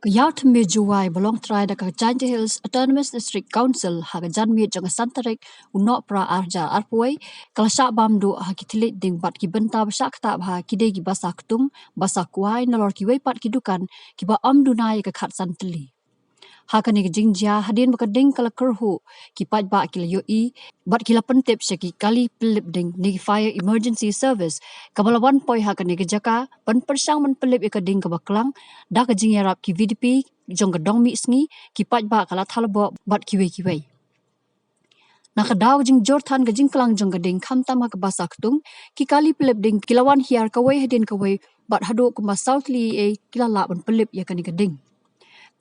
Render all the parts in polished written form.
Iawthymme Jowai belong try da Kajanji Hills Autonomous District Council haga janmi jang santarik unok pra arja arpoi kala syak bamdu haki tilit ding bat ki benta besyak tak bah kide gi basa ketung basa kuai nalor ki wei pat kidukan ki ba am dunai ka khat san Tylli. Haka ni jingjia hadin bakading kala kerhu ki pat ba kila yoi bat kila pentip syaki kali pelip ding ni fire emergency service kabalawan poi haka ni jaka pan persang men pelip ikading kabaklang da ka jingyarap ki VDP jong gadong mi sngi ki pat ba kala thalabo bat kiwei nakadaw jing jorthan gajing klang jong gading khamtam ka basa ktung ki kali pelip ding kilawan hiar kawai hadin kawai bat haduh kumba Southly e kila la ban pelip ya kani gading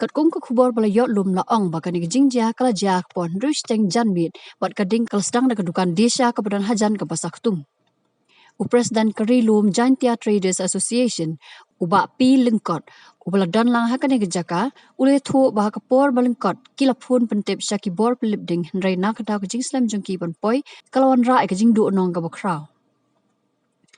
kat kong ka khubor bala yot lum la ong bakani jingjia kala jak pon rush teng janmit bat kading kal sedang na kedukan desa kepadan hajan ke basa ketung Presiden kari lum Jantia Traders Association uba pi lengkot ubala don lang hakane gejaka ule thu bah kapor balengkot kila phun pentip syaki bor pelip ding hendrai nak daw jing slam jengki pon poi kalawan ra ka jing du nong ka bakrau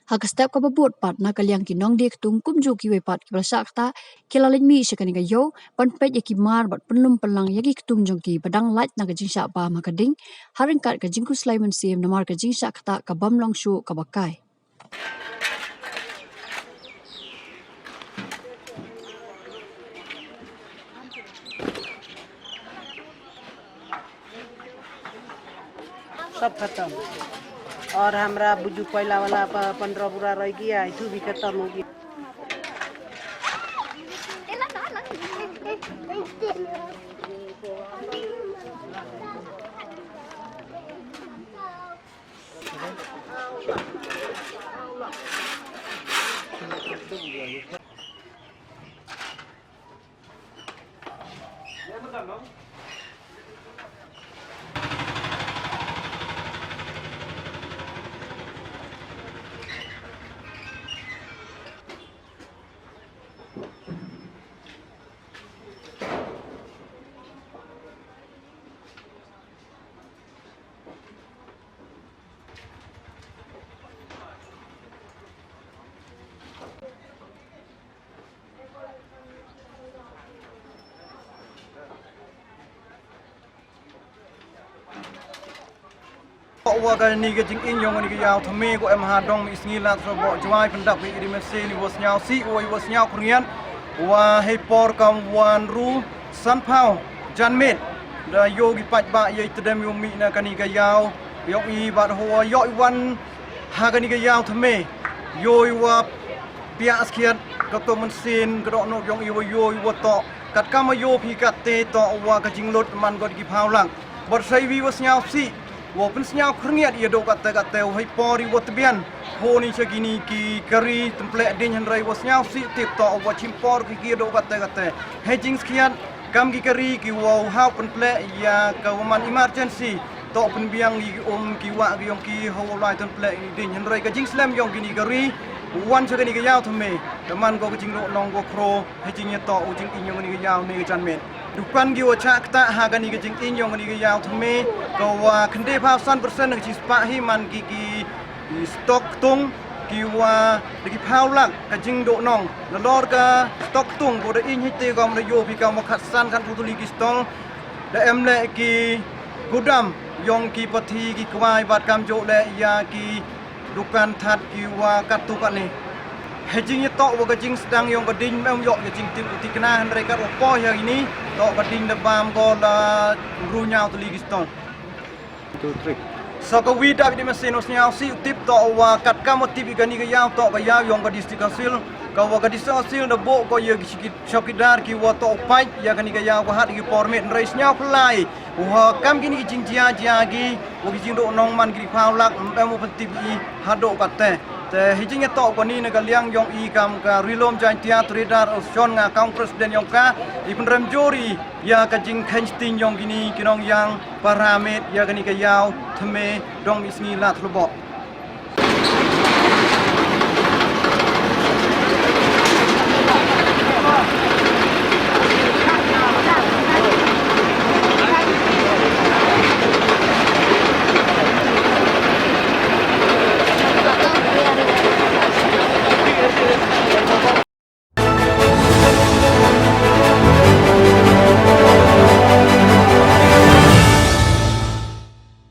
hak step ka babut pat na kalyang kinong dik tung kumju ki we pat ki balsak ta kila limi syakani ga yo pan pet yaki mar bat penlum pelang yaki ketung jengki padang light na ka jing syak ba makading haringkat ka jingku Sulaiman sim namar ka jing syak ta ka bamlong shu ka bakai सब खत्म और हमरा बुजु पहला वाला 15 पूरा रह गया इथु भी खत्म हो गया Waga ni ke jing in yong ni ke Iawthymme ko haduh isngi la trobo jawai pendak bi iri mese ni was nyau si oi was nyau krian wa hei por kam wan ru san phao janmet da yogi pat ba ye tedem yo mi na kani ke yaw yo i bat ho yo wan ha kani ke Iawthymme yo wa pia skiat ka to man sin ka no yong i wa yo wa to kat kam yo phi kat te to wa ka jing lot man god ki phao lang bot sai wi was nyau si wo pensnya khurniat ia do kata hai pori wo tebian ho ni segini ki kari template din handrai wasnya si tip to wo chimpor ki do kata hedging sekian kam ki kari ki wo how template ya kawaman emergency to penbiang ki wa ki yong ki ho lai template din handrai ka jing slam yong kini kari wan segini ke Iawthymme teman ko jing do nong go kro hedging ya to jing inyong ni ke yaw ni janmen dupan giwa chak ta hagani ke jing in yong ni ke Iawthymme ko wa khende phao san persen ng chispa hi man ki stock tung ki wa ki phao lak ka jing do nong la lor ka stock tung ko de in hi te gom de yo pi ka mo khat san kan putuli ki stong da em le ki gudam yong ki pathi ki kwai bat kam jo le ya ki dukan that ki wa kat tu kan ni hedging to wa ka jing sedang yong ka ding mem yo ka jing tim ti kana han re ka po ya ini to ka ding da bam ko la ru nyau tu li ki stong 2 3 so ka wi dak di mesin os nyau si tip to wa kat ka mo tip ka ni ka yaw to ka yaw yong ka district council ka wa ka district council da bo ko ye ki chokidar ki wa to pai ya ka ni ka yaw ka hat ki permit rais nyau plai wa kam ki ni ki jing jia gi wa ki jing do nong man ki phao lak em mo tip i hado ka te hijing to ko ni na kaliang yong i kam ka rilom Jantia Traders Association nga kang presiden yong ka ipendrem jori ya ka jing khanstin yong gini kinong yang paramet ya kani ka Iawthymme dong isngi la thlobok